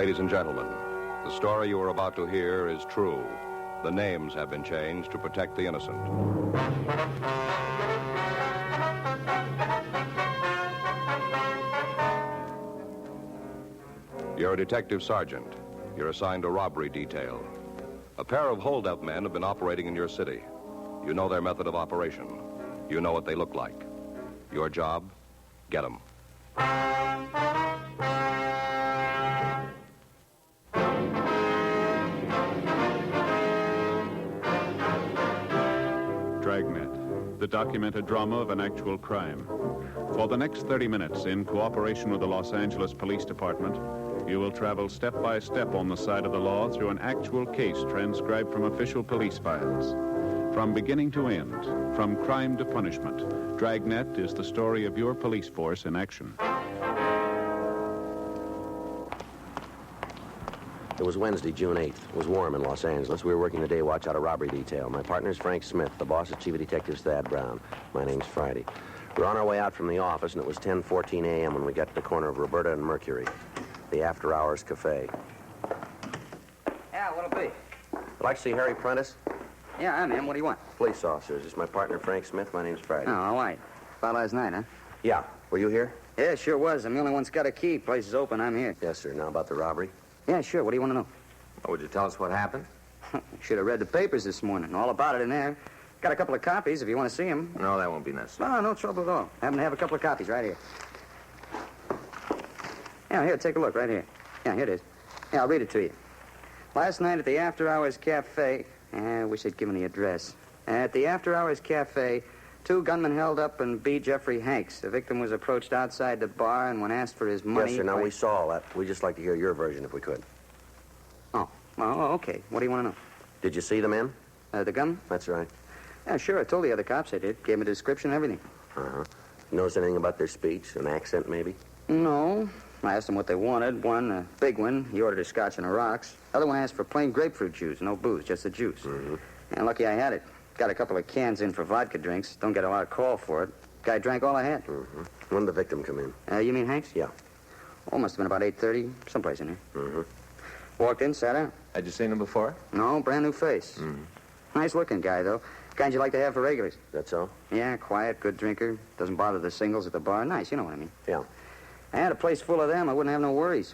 Ladies and gentlemen, the story you are about to hear is true. The names have been changed to protect the innocent. You're a detective sergeant. You're assigned a robbery detail. A pair of hold-up men have been operating in your city. You know their method of operation. You know what they look like. Your job? Get them. Dragnet, the documented drama of an actual crime. For the next 30 minutes, in cooperation with the Los Angeles Police Department, you will travel step by step on the side of the law through an actual case transcribed from official police files. From beginning to end, from crime to punishment, Dragnet is the story of your police force in action. It was Wednesday, June 8th. It was warm in Los Angeles. We were working the day watch out of robbery detail. My partner's Frank Smith. The boss is Chief of Detectives Thad Brown. My name's Friday. We were on our way out from the office, and it was 10:14 a.m. when we got to the corner of Roberta and Mercury, the after-hours cafe. Yeah, what'll be? I'd like to see Harry Prentice. Yeah, I'm in. What do you want? Police officers. This is my partner, Frank Smith. My name's Friday. Oh, all right. About last night, huh? Yeah. Were you here? Yeah, sure was. I'm the only one's got a key. Place is open. I'm here. Yes, sir. Now about the robbery? Yeah, sure. What do you want to know? Oh, would you tell us what happened? Should have read the papers this morning. All about it in there. Got a couple of copies if you want to see them. No, that won't be necessary. No, no trouble at all. Happen to have a couple of copies right here. Yeah, here, take a look right here. Yeah, here it is. Yeah, I'll read it to you. Last night at the After Hours Cafe, I wish I'd given the address. At the After Hours Cafe, two gunmen held up and beat Jeffrey Hanks. The victim was approached outside the bar, and when asked for his money... Yes, sir. Now, we saw all that. We'd just like to hear your version if we could. Oh, okay. What do you want to know? Did you see the men? The gunmen? That's right. Yeah, sure. I told the other cops I did. Gave them a description and everything. Uh-huh. Notice anything about their speech? An accent, maybe? No. I asked them what they wanted. One, a big one, he ordered a scotch and a rocks. The other one asked for plain grapefruit juice, no booze, just the juice. Mm-hmm. And lucky I had it. Got a couple of cans in for vodka drinks. Don't get a lot of call for it. Guy drank all I had. Mm-hmm. When did the victim come in? You mean Hanks? Yeah. Oh, must have been about 8:30, someplace in here. Mm-hmm. Walked in, sat down. Had you seen him before? No, brand new face. Mm-hmm. Nice-looking guy, though. Kind you like to have for regulars. That's all? Yeah, quiet, good drinker. Doesn't bother the singles at the bar. Nice, you know what I mean. Yeah. I had a place full of them. I wouldn't have no worries.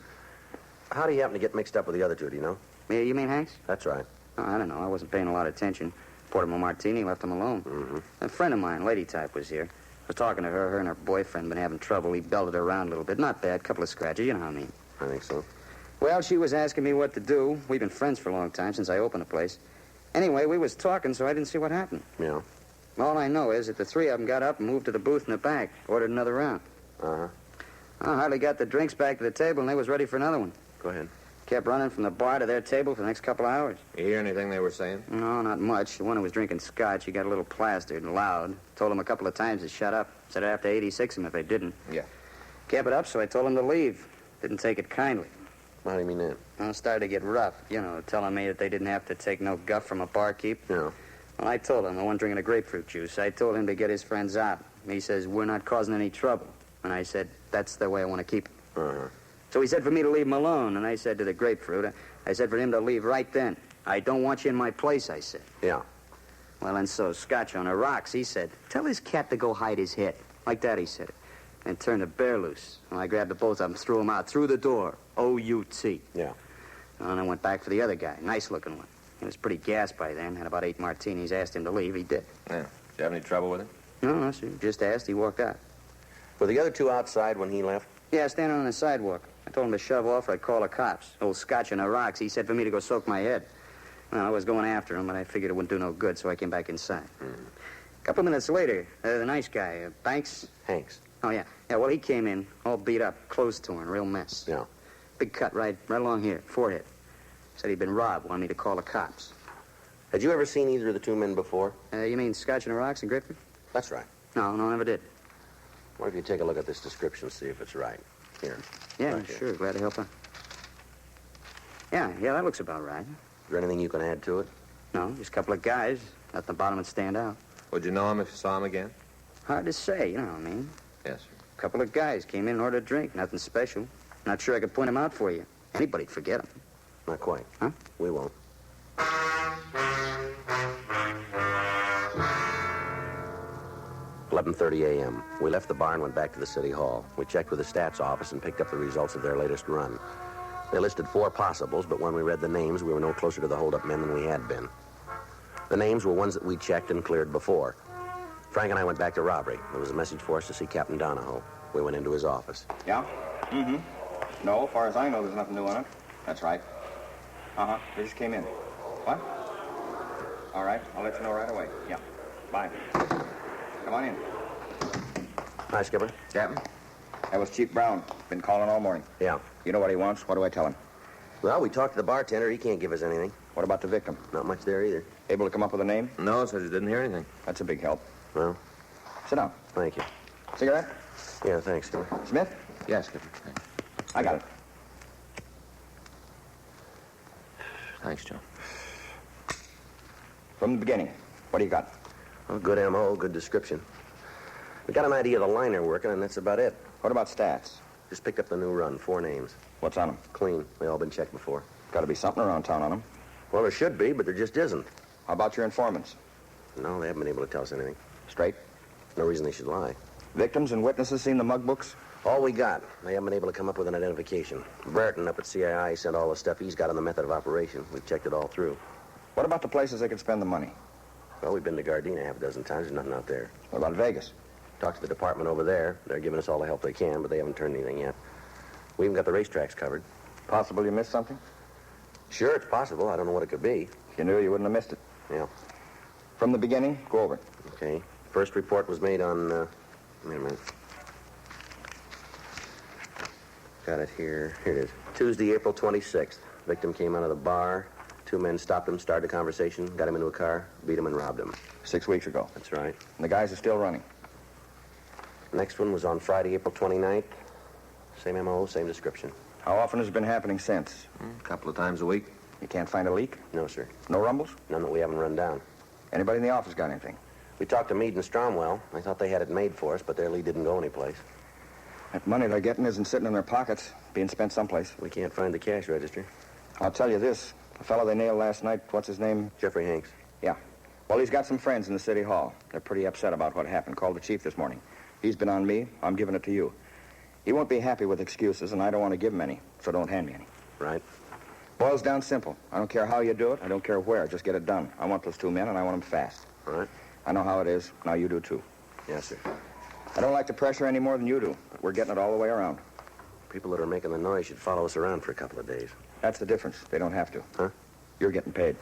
How do you happen to get mixed up with the other two, do you know? Yeah, you mean Hanks? That's right. Oh, I don't know. I wasn't paying a lot of attention. Poured him a martini, left him alone. Mm-hmm. A friend of mine, lady type, was here. I was talking to her. Her and her boyfriend been having trouble. He belted her around a little bit. Not bad. Couple of scratches. You know what I mean. I think so. Well, she was asking me what to do. We've been friends for a long time, since I opened the place. Anyway, we was talking, so I didn't see what happened. Yeah. All I know is that the three of them got up and moved to the booth in the back. Ordered another round. Uh-huh. I hardly got the drinks back to the table, and they was ready for another one. Go ahead. Kept running from the bar to their table for the next couple of hours. You hear anything they were saying? No, not much. The one who was drinking scotch, he got a little plastered and loud. Told him a couple of times to shut up. Said I'd have to 86 him if they didn't. Yeah. Kept it up, so I told him to leave. Didn't take it kindly. How do you mean that? Well, it started to get rough, telling me that they didn't have to take no guff from a barkeep. Yeah. Well, I told him, the one drinking a grapefruit juice, I told him to get his friends out. He says, we're not causing any trouble. And I said, that's the way I want to keep it. Uh-huh. So he said for me to leave him alone, and I said to the grapefruit, I said for him to leave right then. I don't want you in my place, I said. Yeah. Well, and so Scotch on the rocks, he said, tell his cat to go hide his head. Like that, he said it. And turned the bear loose. Well, I grabbed the both of them, threw them out through the door. O-U-T. Yeah. And I went back for the other guy, nice-looking one. He was pretty gassed by then, had about 8 martinis, asked him to leave, he did. Yeah. Did you have any trouble with him? No, sir, just asked, he walked out. Were the other two outside when he left? Yeah, standing on the sidewalk. I told him to shove off or I'd call the cops. Old Scotch on the rocks, he said for me to go soak my head. Well, I was going after him, but I figured it wouldn't do no good, so I came back inside. A couple of minutes later, the nice guy, Banks. Hanks. Oh, yeah. Yeah, well, he came in, all beat up, clothes torn, real mess. Yeah. Big cut right along here, forehead. Said he'd been robbed, wanted me to call the cops. Had you ever seen either of the two men before? You mean Scotch and the rocks and grapefruit? That's right. No, never did. What if you take a look at this description, see if it's right? Here. Yeah, Right here. sure, glad to help out. Yeah, that looks about right. Is there anything you can add to it? No, just a couple of guys. Nothing the bottom would stand out. Would you know him if you saw him again? Hard to say, you know what I mean. Yes, sir. A couple of guys came in and ordered a drink. Nothing special. Not sure I could point him out for you. Anybody'd forget him. Not quite. Huh? We won't. 11:30 a.m. We left the bar and went back to the city hall. We checked with the stats office and picked up the results of their latest run. They listed 4 possibles, but when we read the names, we were no closer to the holdup men than we had been. The names were ones that we checked and cleared before. Frank and I went back to robbery. There was a message for us to see Captain Donahoe. We went into his office. Yeah? Mm-hmm. No, as far as I know, there's nothing new on it. That's right. Uh-huh. They just came in. What? All right. I'll let you know right away. Yeah. Bye. Come on in. Hi, Skipper. Captain? That was Chief Brown. Been calling all morning. Yeah. You know what he wants? What do I tell him? Well, we talked to the bartender. He can't give us anything. What about the victim? Not much there either. Able to come up with a name? No, says he didn't hear anything. That's a big help. Well, Sit down. thank you. Cigarette? Yeah, thanks, Skipper. Smith? Yes, Skipper. Thanks. I got it. Thanks, Joe. From the beginning. What do you got? Well, good M.O., good description. We got an idea of the line they're working, and that's about it. What about stats? Just picked up the new run, 4 names. What's on them? Clean. They all been checked before. Got to be something around town on them. Well, there should be, but there just isn't. How about your informants? No, they haven't been able to tell us anything. Straight? No reason they should lie. Victims and witnesses seen the mug books? All we got. They haven't been able to come up with an identification. Burton up at CII sent all the stuff he's got on the method of operation. We've checked it all through. What about the places they could spend the money? Well, we've been to Gardena half a dozen times. There's nothing out there. What about Vegas? Talked to the department over there. They're giving us all the help they can, but they haven't turned anything yet. We even got the racetracks covered. Possible you missed something? Sure, it's possible. I don't know what it could be. If you knew, you wouldn't have missed it. Yeah. From the beginning, go over it. Okay. First report was made on, wait a minute. Got it here. Here it is. Tuesday, April 26th. Victim came out of the bar. 2 men stopped him, started a conversation, got him into a car, beat him, and robbed him. 6 weeks ago. That's right. And the guys are still running. Next one was on Friday, April 29th. Same M.O., same description. How often has it been happening since? A couple of times a week. You can't find a leak? No, sir. No rumbles? None that we haven't run down. Anybody in the office got anything? We talked to Meade and Stromwell. They thought they had it made for us, but their lead didn't go anyplace. That money they're getting isn't sitting in their pockets, being spent someplace. We can't find the cash register. I'll tell you this. The fellow they nailed last night, what's his name? Jeffrey Hanks. Yeah. Well, he's got some friends in the city hall. They're pretty upset about what happened. Called the chief this morning. He's been on me. I'm giving it to you. He won't be happy with excuses, and I don't want to give him any, so don't hand me any. Right. Boils down simple. I don't care how you do it. I don't care where. Just get it done. I want those 2 men, and I want them fast. All right. I know how it is. Now you do, too. Yes, sir. I don't like the pressure any more than you do. But we're getting it all the way around. People that are making the noise should follow us around for a couple of days. That's the difference. They don't have to. Huh? You're getting paid.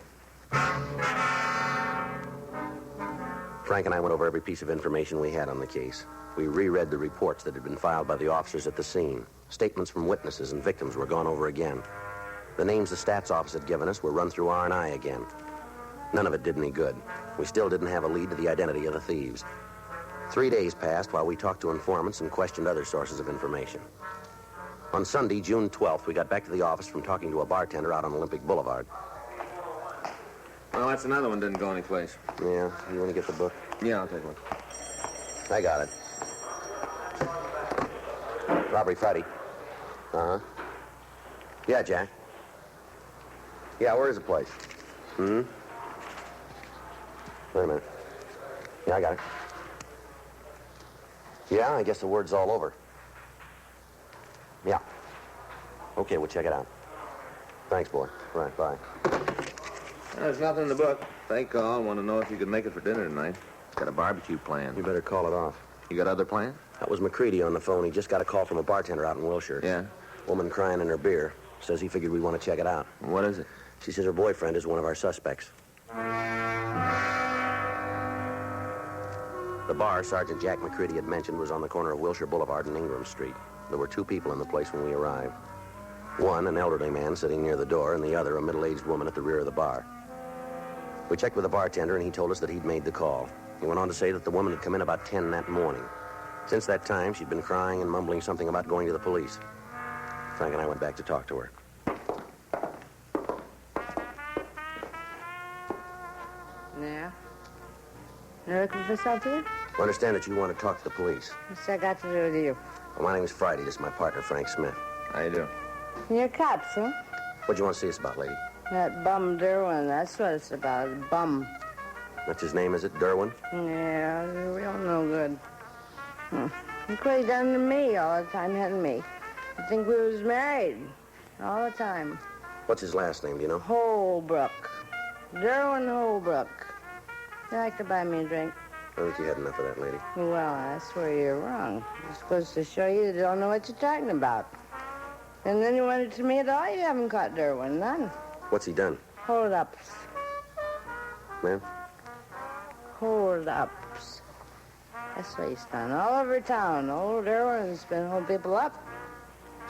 Frank and I went over every piece of information we had on the case. We reread the reports that had been filed by the officers at the scene. Statements from witnesses and victims were gone over again. The names the stats office had given us were run through R&I again. None of it did any good. We still didn't have a lead to the identity of the thieves. 3 days passed while we talked to informants and questioned other sources of information. On Sunday, June 12th, we got back to the office from talking to a bartender out on Olympic Boulevard. Well, that's another one didn't go anyplace. Yeah, you want to get the book? Yeah, I'll take one. I got it. Robbery Friday. Uh-huh. Yeah, Jack. Yeah, where is the place? Wait a minute. Yeah, I got it. Yeah, I guess the word's all over. Yeah. Okay, we'll check it out. Thanks, boy. Right, bye. There's nothing in the book. They call, want to know if you could make it for dinner tonight. Got a barbecue plan. You better call it off. You got other plans? That was McCready on the phone. He just got a call from a bartender out in Wilshire. Yeah? Woman crying in her beer. Says he figured we'd want to check it out. What is it? She says her boyfriend is one of our suspects. The bar Sergeant Jack McCready had mentioned was on the corner of Wilshire Boulevard and Ingram Street. There were 2 people in the place when we arrived. One, an elderly man sitting near the door, and the other, a middle-aged woman at the rear of the bar. We checked with the bartender, and he told us that he'd made the call. He went on to say that the woman had come in about 10 that morning. Since that time, she'd been crying and mumbling something about going to the police. Frank and I went back to talk to her. Yeah? You looking for something? I understand that you want to talk to the police. What's that got to do with you? Well, my name is Friday. This is my partner, Frank Smith. How you doing? You're cops, huh? What'd you want to see us about, lady? That bum Derwin, that's what it's about, bum. That's his name, is it? Derwin? Yeah, real no good. Look what he done to me all the time, hadn't me? I think we was married all the time. What's his last name, do you know? Holbrook. Derwin Holbrook. You like to buy me a drink? I think you had enough of that, lady. Well, that's where you're wrong. You're supposed to show you don't know what you're talking about. And then you wanted to me at all, you haven't caught Derwin, none. What's he done? Hold-ups. Ma'am? Hold-ups. That's what he's done. All over town, old Derwin's been holding people up.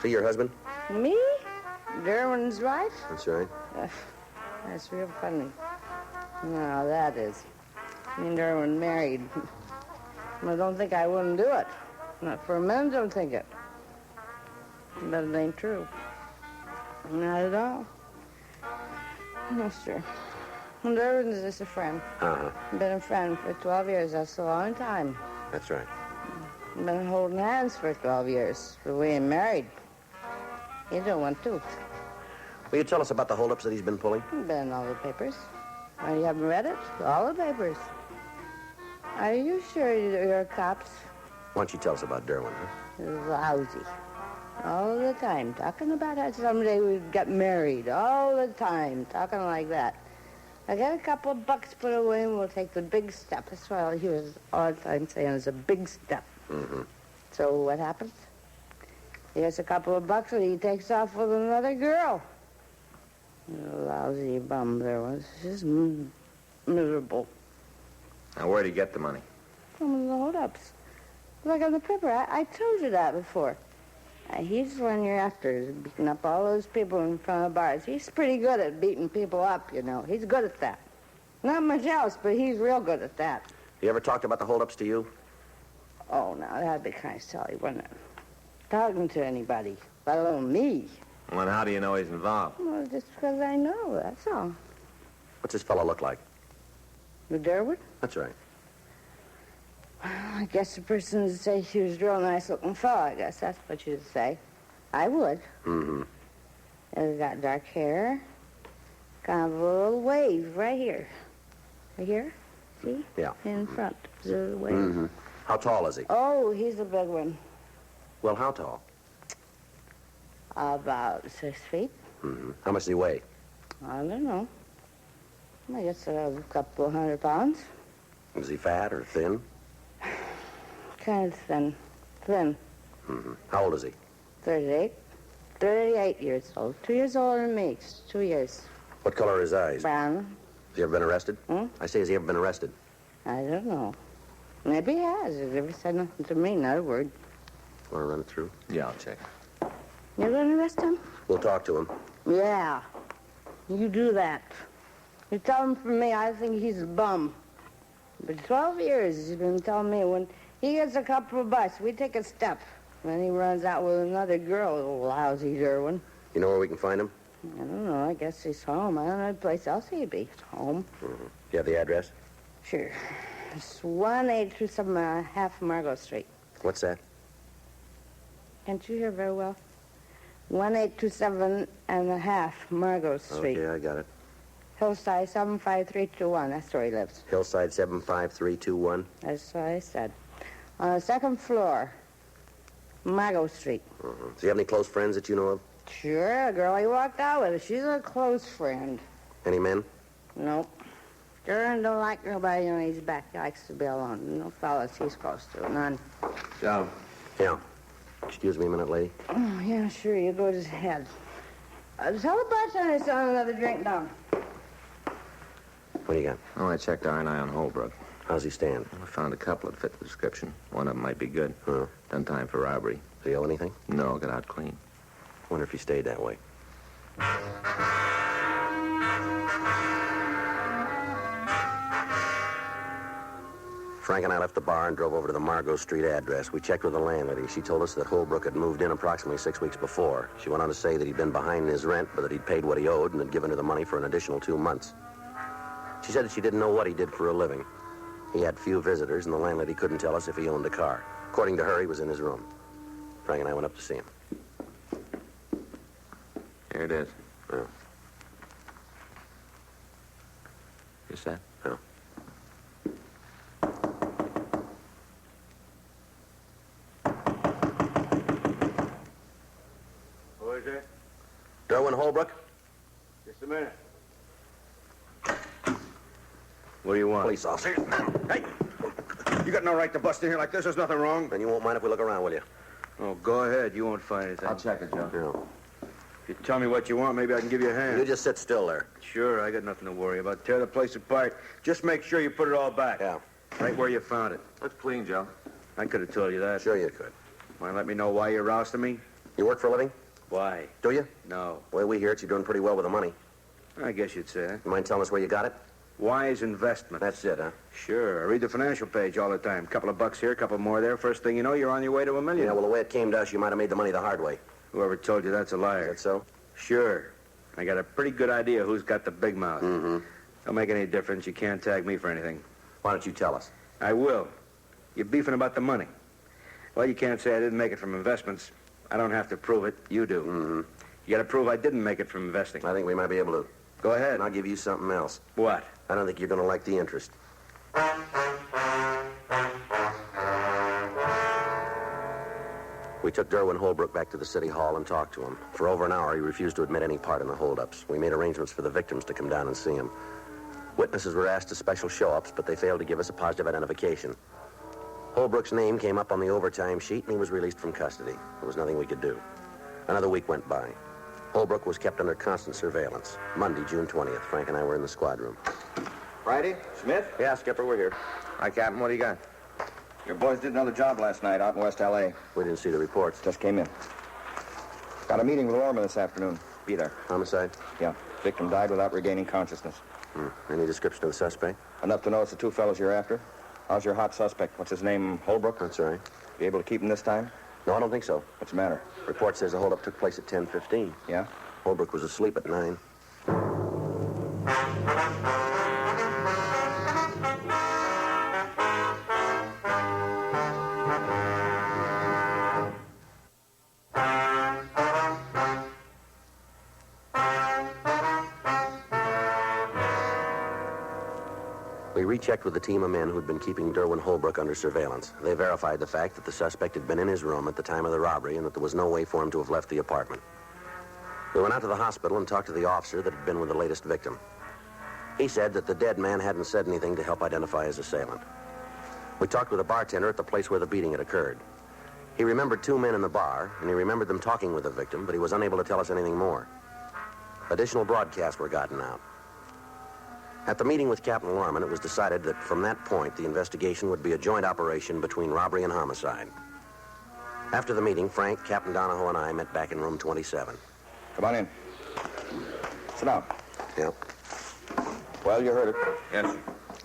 See your husband? Me? Derwin's wife? That's right. That's real funny. No, that is. Me and Derwin married. I don't think I wouldn't do it. Not for a minute, don't think it. But it ain't true. Not at all. No, sir. And Derwin's just a friend. Uh-huh. Been a friend for 12 years. That's a long time. That's right. Been holding hands for 12 years. But we ain't married. You don't want to. Will you tell us about the holdups that he's been pulling? Been in all the papers. Oh, you haven't read it? All the papers. Are you sure you're cops? Why don't you tell us about Derwin, huh? Lousy. All the time. Talking about how someday we'd get married. All the time. Talking like that. I got a couple of bucks put away and we'll take the big step. That's why he was all the time saying it's a big step. Mm-hmm. So what happens? He gets a couple of bucks and he takes off with another girl. Lousy bum there was. Just miserable. Now, where'd he get the money? From the hold-ups. Look on the paper. I told you that before. He's the one you're after, beating up all those people in front of bars. He's pretty good at beating people up, you know. He's good at that. Not much else, but he's real good at that. He ever talked about the holdups to you? Oh, now, that'd be kind of silly, wouldn't it? Talking to anybody, let alone me. Well, and how do you know he's involved? Well, just because I know, that's all. What's this fellow look like? The Derwin? That's right. I guess the person would say he was a real nice-looking fellow. I guess that's what you'd say. I would. Mm-hmm. He's got dark hair. Kind of a little wave right here. Right here? See? Yeah. In front. There's a wave. Mm-hmm. How tall is he? Oh, he's a big one. Well, how tall? About 6 feet. Mm-hmm. How much does he weigh? I don't know. I guess a couple of 100 pounds. Is he fat or thin? Kind of thin. Thin. Mm-hmm. How old is he? 38. 38 years old. 2 years older than me. 2 years. What color are his eyes? Brown. Has he ever been arrested? I say, has he ever been arrested? I don't know. Maybe he has. He's never said nothing to me, not a word. Want to run it through? Yeah, I'll check. You're going to arrest him? We'll talk to him. Yeah. You do that. You tell him from me, I think he's a bum. But 12 years he's been telling me when he gets a couple of bucks, we take a step. Then he runs out with another girl, little lousy Derwin. You know where we can find him? I don't know. I guess he's home. I don't know what place else he'd be. He's home. Mm-hmm. Do you have the address? Sure. It's 182 half Margot Street. What's that? Can't you hear very well? 1827 and a half Margot Street. Okay, I got it. Hillside 75321. That's where he lives. Hillside 75321. That's what I said. On the second floor, Margot Street. Mm-hmm. Does he have any close friends that you know of? Sure, a girl he walked out with. She's a close friend. Any men? Nope. Darren don't like nobody on his back. He likes to be alone. No fellas he's close to. None. Joe. Yeah. Excuse me a minute, lady. Oh, yeah, sure. You go to ahead. Tell the bartender to send another drink down. What do you got? Oh, I checked R&I on Holbrook. How's he stand? I found a couple that fit the description. One of them might be good. Huh? Done time for robbery. Does he owe anything? No, got out clean. Wonder if he stayed that way. Frank and I left the bar and drove over to the Margot Street address. We checked with the landlady. She told us that Holbrook had moved in approximately 6 weeks before. She went on to say that he'd been behind in his rent, but that he'd paid what he owed and had given her the money for an additional 2 months. She said that she didn't know what he did for a living. He had few visitors, and the landlady couldn't tell us if he owned a car. According to her, he was in his room. Frank and I went up to see him. Here it is. Yeah. You set? Yeah. Who is it? Derwin Holbrook? Just a minute. What do you want? Police officer. Hey! You got no right to bust in here like this. There's nothing wrong. Then you won't mind if we look around, will you? Oh, go ahead. You won't find anything. I'll check it, Joe. Yeah. If you tell me what you want, maybe I can give you a hand. You just sit still there. Sure, I got nothing to worry about. Tear the place apart. Just make sure you put it all back. Yeah. Right where you found it. Looks clean, Joe. I could have told you that. Sure you could. Want to let me know why you're rousting me? You work for a living? Why? Do you? No. The way we hear it, you're doing pretty well with the money. I guess you'd say that. You mind telling us where you got it? Wise investment. That's it, huh? Sure. I read the financial page all the time. Couple of bucks here, couple more there. First thing you know, you're on your way to $1 million. Yeah, well, the way it came to us, you might have made the money the hard way. Whoever told you that's a Is liar. that so? Sure. I got a pretty good idea who's got the big mouth. Mm-hmm. Don't make any difference. You can't tag me for anything. Why don't you tell us? I will. You're beefing about the money. Well, you can't say I didn't make it from investments. I don't have to prove it. You do. Mm-hmm. You got to prove I didn't make it from investing. I think we might be able to. Go ahead. And I'll give you something else. What? I don't think you're going to like the interest. We took Derwin Holbrook back to the city hall and talked to him. For over an hour, he refused to admit any part in the holdups. We made arrangements for the victims to come down and see him. Witnesses were asked to special show-ups, but they failed to give us a positive identification. Holbrook's name came up on the overtime sheet, and he was released from custody. There was nothing we could do. Another week went by. Holbrook was kept under constant surveillance. Monday, June 20th, Frank and I were in the squad room. Friday? Smith? Yeah, Skipper, we're here. Hi, Captain. What do you got? Your boys did another job last night out in West L.A. We didn't see the reports. Just came in. Got a meeting with Lorman this afternoon. Be there. Homicide? Yeah. Victim died without regaining consciousness. Any description of the suspect? Enough to know it's the two fellows you're after. How's your hot suspect? What's his name? Holbrook? That's right. Be able to keep him this time? No, I don't think so. What's the matter? Report says the holdup took place at 10:15. Yeah? Holbrook was asleep at 9. We rechecked with the team of men who'd been keeping Derwin Holbrook under surveillance. They verified the fact that the suspect had been in his room at the time of the robbery and that there was no way for him to have left the apartment. We went out to the hospital and talked to the officer that had been with the latest victim. He said that the dead man hadn't said anything to help identify his assailant. We talked with a bartender at the place where the beating had occurred. He remembered 2 men in the bar, and he remembered them talking with the victim, but he was unable to tell us anything more. Additional broadcasts were gotten out. At the meeting with Captain Lorman, it was decided that from that point, the investigation would be a joint operation between robbery and homicide. After the meeting, Frank, Captain Donahoe, and I met back in room 27. Come on in. Sit down. Yep. Well, you heard it. Yes.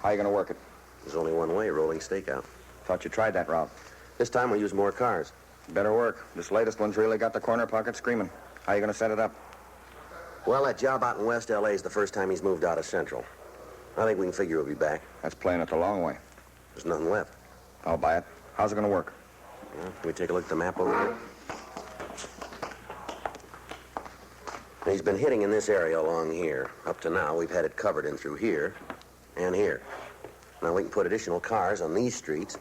How you going to work it? There's only one way, rolling stakeout. Thought you tried that route. This time we'll use more cars. Better work. This latest one's really got the corner pocket screaming. How you going to set it up? Well, that job out in West L.A. is the first time he's moved out of Central. I think we can figure he'll be back. That's playing it the long way. There's nothing left. I'll buy it. How's it going to work? Well, can we take a look at the map over here? He's been hitting in this area along here. Up to now, we've had it covered in through here and here. Now we can put additional cars on these streets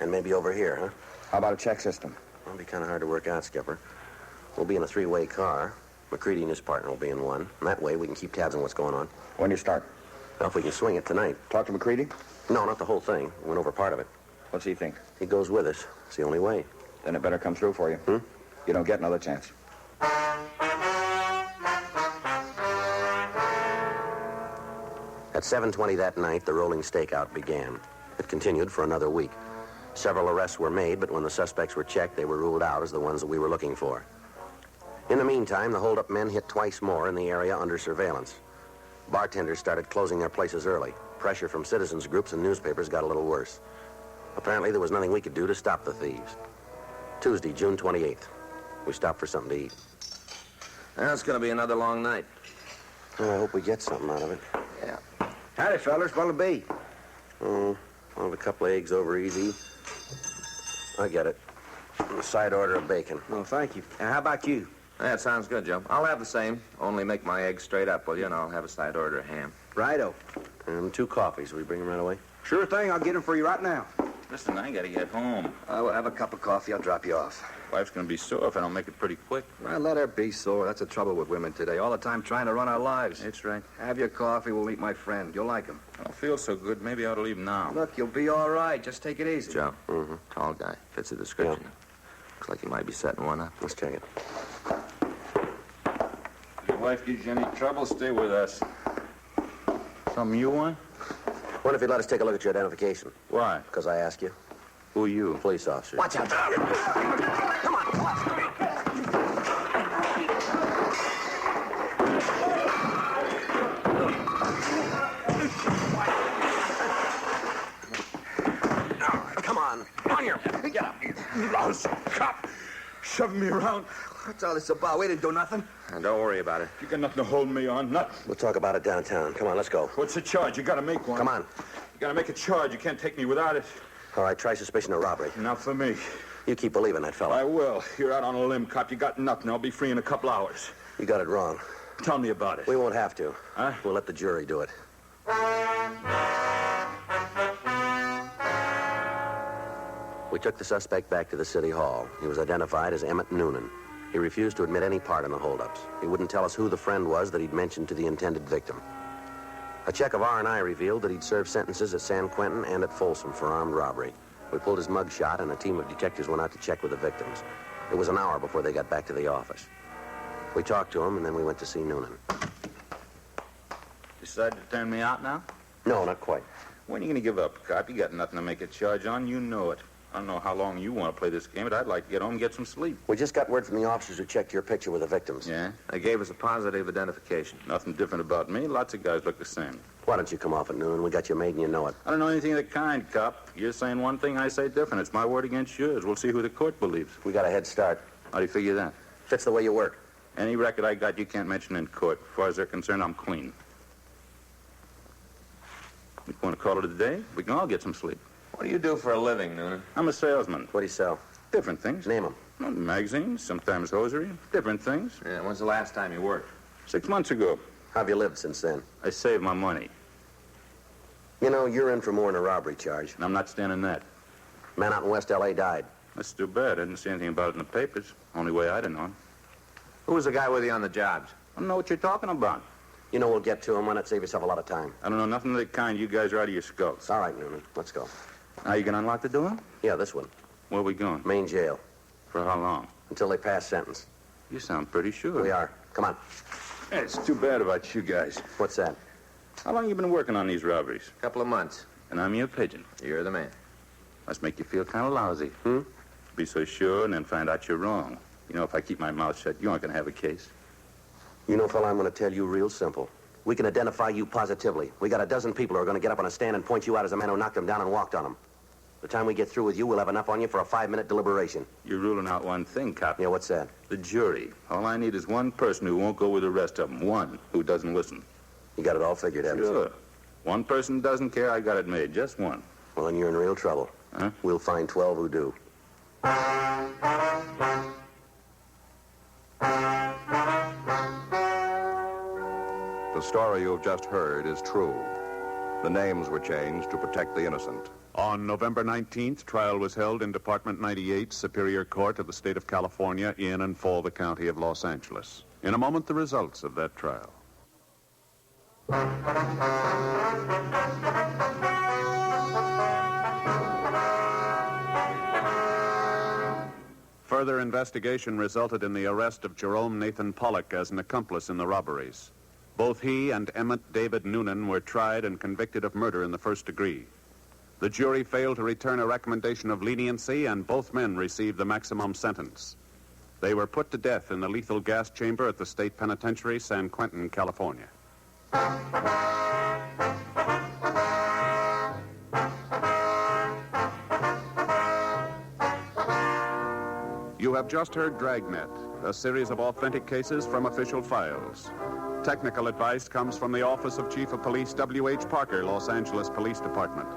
and maybe over here, huh? How about a check system? It'll be kind of hard to work out, Skipper. We'll be in a 3-way car. McCready and his partner will be in one. And that way we can keep tabs on what's going on. When do you start? Well, if we can swing it tonight. Talk to McCready? No, not the whole thing. We went over part of it. What's he think? He goes with us. It's the only way. Then it better come through for you. You don't get another chance. At 7:20 that night, the rolling stakeout began. It continued for another week. Several arrests were made, but when the suspects were checked, they were ruled out as the ones that we were looking for. In the meantime, the hold-up men hit twice more in the area under surveillance. Bartenders started closing their places early. Pressure from citizens groups and newspapers got a little worse. Apparently, there was nothing we could do to stop the thieves. Tuesday, June 28th. We stopped for something to eat. That's going to be another long night. I hope we get something out of it. Yeah. Howdy, fellas. What'll it be? Oh, I'll have a couple of eggs over easy. I get it. And a side order of bacon. Well, thank you. How about you? That sounds good, Joe. I'll have the same. Only make my eggs straight up, will you? And I'll have a side order of ham. Righto. And 2 coffees. Will you bring them right away? Sure thing. I'll get them for you right now. Listen, I gotta get home. I will have a cup of coffee. I'll drop you off. Wife's gonna be sore if I don't make it pretty quick. Well, let her be sore. That's the trouble with women today. All the time trying to run our lives. That's right. Have your coffee. We'll meet my friend. You'll like him. I don't feel so good. Maybe I ought to leave now. Look, you'll be all right. Just take it easy. Joe. Mm-hmm. Tall guy. Fits the description. Looks like he might be setting one up. Let's check it. If your wife gives you any trouble, stay with us. Something you want? Wonder if you'd let us take a look at your identification. Why? Because I ask you. Who are you? Police officer. Watch out. Come on. Come on. On your... Get up. Lousy cop. Shoving me around. What's all this about? We didn't do nothing. And don't worry about it. You got nothing to hold me on, nothing. We'll talk about it downtown. Come on, let's go. What's the charge? You gotta make one. Come on. You gotta make a charge. You can't take me without it. All right, try suspicion of robbery. Not for me. You keep believing that fella. I will. You're out on a limb, cop. You got nothing. I'll be free in a couple hours. You got it wrong. Tell me about it. We won't have to. Huh? We'll let the jury do it. We took the suspect back to the city hall. He was identified as Emmett Noonan. He refused to admit any part in the holdups. He wouldn't tell us who the friend was that he'd mentioned to the intended victim. A check of R&I revealed that he'd served sentences at San Quentin and at Folsom for armed robbery. We pulled his mug shot, and a team of detectives went out to check with the victims. It was an hour before they got back to the office. We talked to him, and then we went to see Noonan. Decided to turn me out now? No, not quite. When are you gonna give up, cop? You got nothing to make a charge on. You know it. I don't know how long you want to play this game, but I'd like to get home and get some sleep. We just got word from the officers who checked your picture with the victims. Yeah? They gave us a positive identification. Nothing different about me. Lots of guys look the same. Why don't you come off at noon? We got you made and you know it. I don't know anything of the kind, cop. You're saying one thing, I say different. It's my word against yours. We'll see who the court believes. We got a head start. How do you figure that? Fits the way you work. Any record I got, you can't mention in court. As far as they're concerned, I'm clean. You want to call it a day? We can all get some sleep. What do you do for a living, Noonan? I'm a salesman. What do you sell? Different things. Name them. Well, magazines, sometimes hosiery. Different things. Yeah, when's the last time you worked? 6 months ago. How have you lived since then? I saved my money, You know, you're in for more than a robbery charge. and I'm not standing that. Man out in West L.A. died. That's too bad. I didn't see anything about it in the papers. Only way I'd have known. Who was the guy with you on the jobs? I don't know what you're talking about. You know we'll get to him. Why not save yourself a lot of time? I don't know nothing of the kind. You guys are out of your skulls. All right, Noonan. Let's go. Now you can unlock the door? Yeah, this one. Where are we going? Main jail. For how long? Until they pass sentence. You sound pretty sure. We are. Come on. It's too bad about you guys. What's that? How long you been working on these robberies? Couple of months. And I'm your pigeon. You're the man. Must make you feel kind of lousy. Hmm? Be so sure and then find out you're wrong. You know, if I keep my mouth shut, you aren't going to have a case. You know, fella, I'm going to tell you real simple. We can identify you positively. We got a dozen people who are going to get up on a stand and point you out as the man who knocked them down and walked on them. The time we get through with you, we'll have enough on you for a 5-minute deliberation. You're ruling out one thing, cop. Yeah, what's that? The jury. All I need is one person who won't go with the rest of them. One who doesn't listen. You got it all figured, haven't you? Sure. One person doesn't care, I got it made. Just one. Well, then you're in real trouble. Huh? We'll find 12 who do. The story you've just heard is true. The names were changed to protect the innocent. On November 19th, trial was held in Department 98, Superior Court of the State of California, in and for the County of Los Angeles. In a moment, the results of that trial. Further investigation resulted in the arrest of Jerome Nathan Pollock as an accomplice in the robberies. Both he and Emmett David Noonan were tried and convicted of murder in the first degree. The jury failed to return a recommendation of leniency, and both men received the maximum sentence. They were put to death in the lethal gas chamber at the State Penitentiary, San Quentin, California. You have just heard Dragnet, a series of authentic cases from official files. Technical advice comes from the Office of Chief of Police W.H. Parker, Los Angeles Police Department.